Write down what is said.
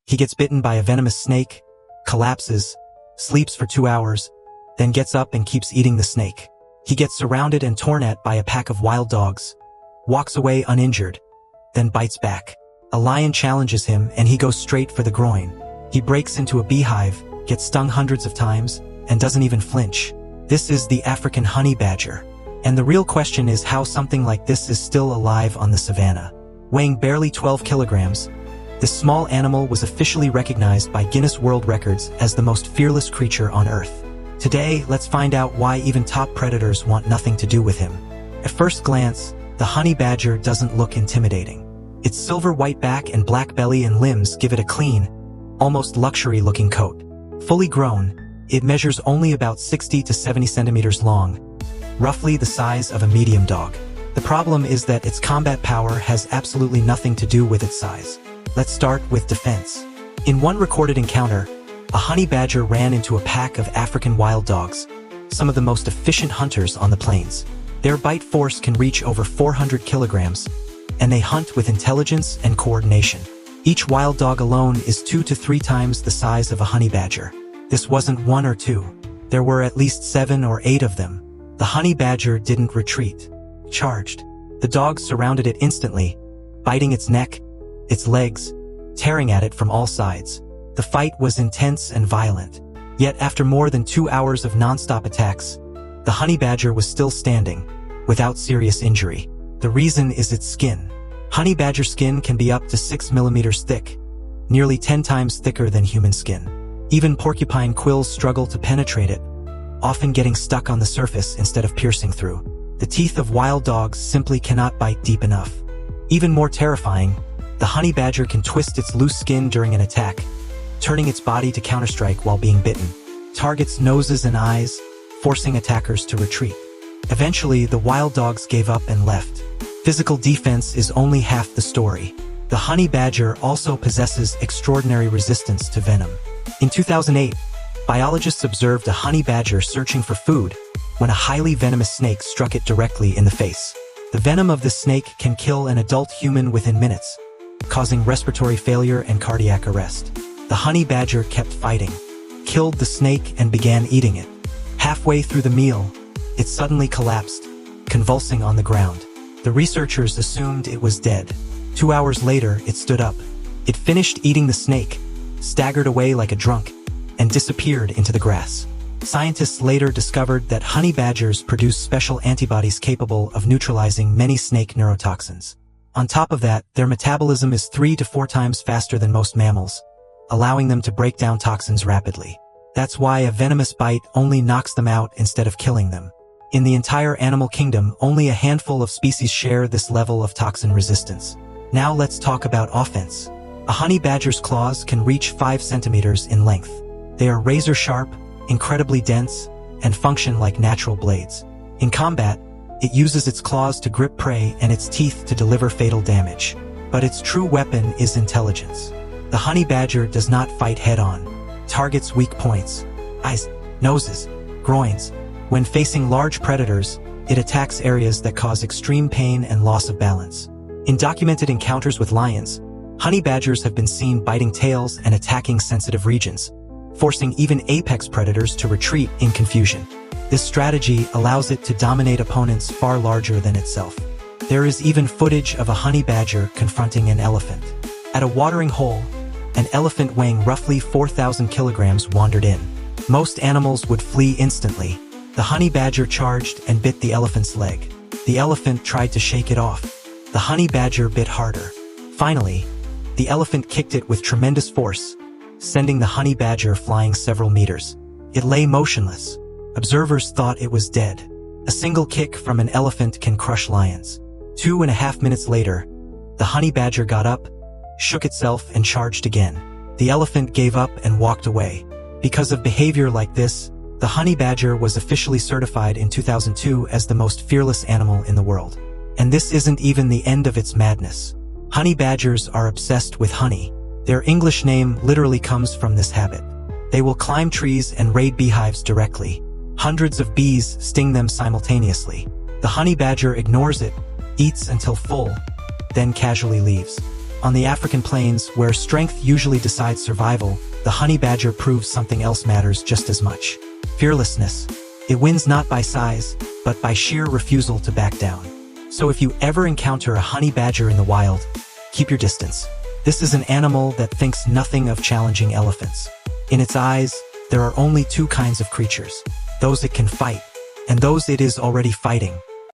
He gets bitten by a venomous snake, collapses, sleeps for 2 hours, then gets up and keeps eating the snake. He gets surrounded and torn at by a pack of wild dogs, walks away uninjured, then bites back. A lion challenges him and he goes straight for the groin. He breaks into a beehive, gets stung hundreds of times, and doesn't even flinch. This is the African honey badger. And the real question is how something like this is still alive on the savanna. Weighing barely 12 kilograms, this small animal was officially recognized by Guinness World Records as the most fearless creature on Earth. Today, let's find out why even top predators want nothing to do with him. At first glance, the honey badger doesn't look intimidating. Its silver white back and black belly and limbs give it a clean, almost luxury-looking coat. Fully grown, it measures only about 60 to 70 centimeters long, roughly the size of a medium dog. The problem is that its combat power has absolutely nothing to do with its size. Let's start with defense. In one recorded encounter, a honey badger ran into a pack of African wild dogs, some of the most efficient hunters on the plains. Their bite force can reach over 400 kilograms, and they hunt with intelligence and coordination. Each wild dog alone is 2 to 3 times the size of a honey badger. This wasn't 1 or 2. There were at least 7 or 8 of them. The honey badger didn't retreat. Charged. The dogs surrounded it instantly, biting its neck, its legs, tearing at it from all sides. The fight was intense and violent. Yet after more than 2 hours of non-stop attacks, the honey badger was still standing, without serious injury. The reason is its skin. Honey badger skin can be up to 6 millimeters thick, nearly 10 times thicker than human skin. Even porcupine quills struggle to penetrate it, often getting stuck on the surface instead of piercing through. The teeth of wild dogs simply cannot bite deep enough. Even more terrifying, the honey badger can twist its loose skin during an attack, turning its body to counterstrike while being bitten. Targets noses and eyes, forcing attackers to retreat. Eventually, the wild dogs gave up and left. Physical defense is only half the story. The honey badger also possesses extraordinary resistance to venom. In 2008, biologists observed a honey badger searching for food when a highly venomous snake struck it directly in the face. The venom of the snake can kill an adult human within minutes, causing respiratory failure and cardiac arrest. The honey badger kept fighting, killed the snake and began eating it. Halfway through the meal, it suddenly collapsed, convulsing on the ground. The researchers assumed it was dead. 2 hours later, it stood up. It finished eating the snake, staggered away like a drunk, and disappeared into the grass. Scientists later discovered that honey badgers produce special antibodies capable of neutralizing many snake neurotoxins. On top of that, their metabolism is 3 to 4 times faster than most mammals, allowing them to break down toxins rapidly. That's why a venomous bite only knocks them out instead of killing them. In the entire animal kingdom, only a handful of species share this level of toxin resistance. Now let's talk about offense. A honey badger's claws can reach 5 centimeters in length. They are razor-sharp, incredibly dense, and function like natural blades. In combat, it uses its claws to grip prey and its teeth to deliver fatal damage. But its true weapon is intelligence. The honey badger does not fight head-on. Targets weak points, eyes, noses, groins. When facing large predators, it attacks areas that cause extreme pain and loss of balance. In documented encounters with lions, honey badgers have been seen biting tails and attacking sensitive regions, forcing even apex predators to retreat in confusion. This strategy allows it to dominate opponents far larger than itself. There is even footage of a honey badger confronting an elephant. At a watering hole, an elephant weighing roughly 4,000 kilograms wandered in. Most animals would flee instantly. The honey badger charged and bit the elephant's leg. The elephant tried to shake it off. The honey badger bit harder. Finally, the elephant kicked it with tremendous force, sending the honey badger flying several meters. It lay motionless. Observers thought it was dead. A single kick from an elephant can crush lions. 2.5 minutes later, the honey badger got up, shook itself and charged again. The elephant gave up and walked away. Because of behavior like this, the honey badger was officially certified in 2002 as the most fearless animal in the world. And this isn't even the end of its madness. Honey badgers are obsessed with honey. Their English name literally comes from this habit. They will climb trees and raid beehives directly. Hundreds of bees sting them simultaneously. The honey badger ignores it, eats until full, then casually leaves. On the African plains, where strength usually decides survival, the honey badger proves something else matters just as much. Fearlessness. It wins not by size, but by sheer refusal to back down. So if you ever encounter a honey badger in the wild, keep your distance. This is an animal that thinks nothing of challenging elephants. In its eyes, there are only two kinds of creatures: those it can fight, and those it is already fighting.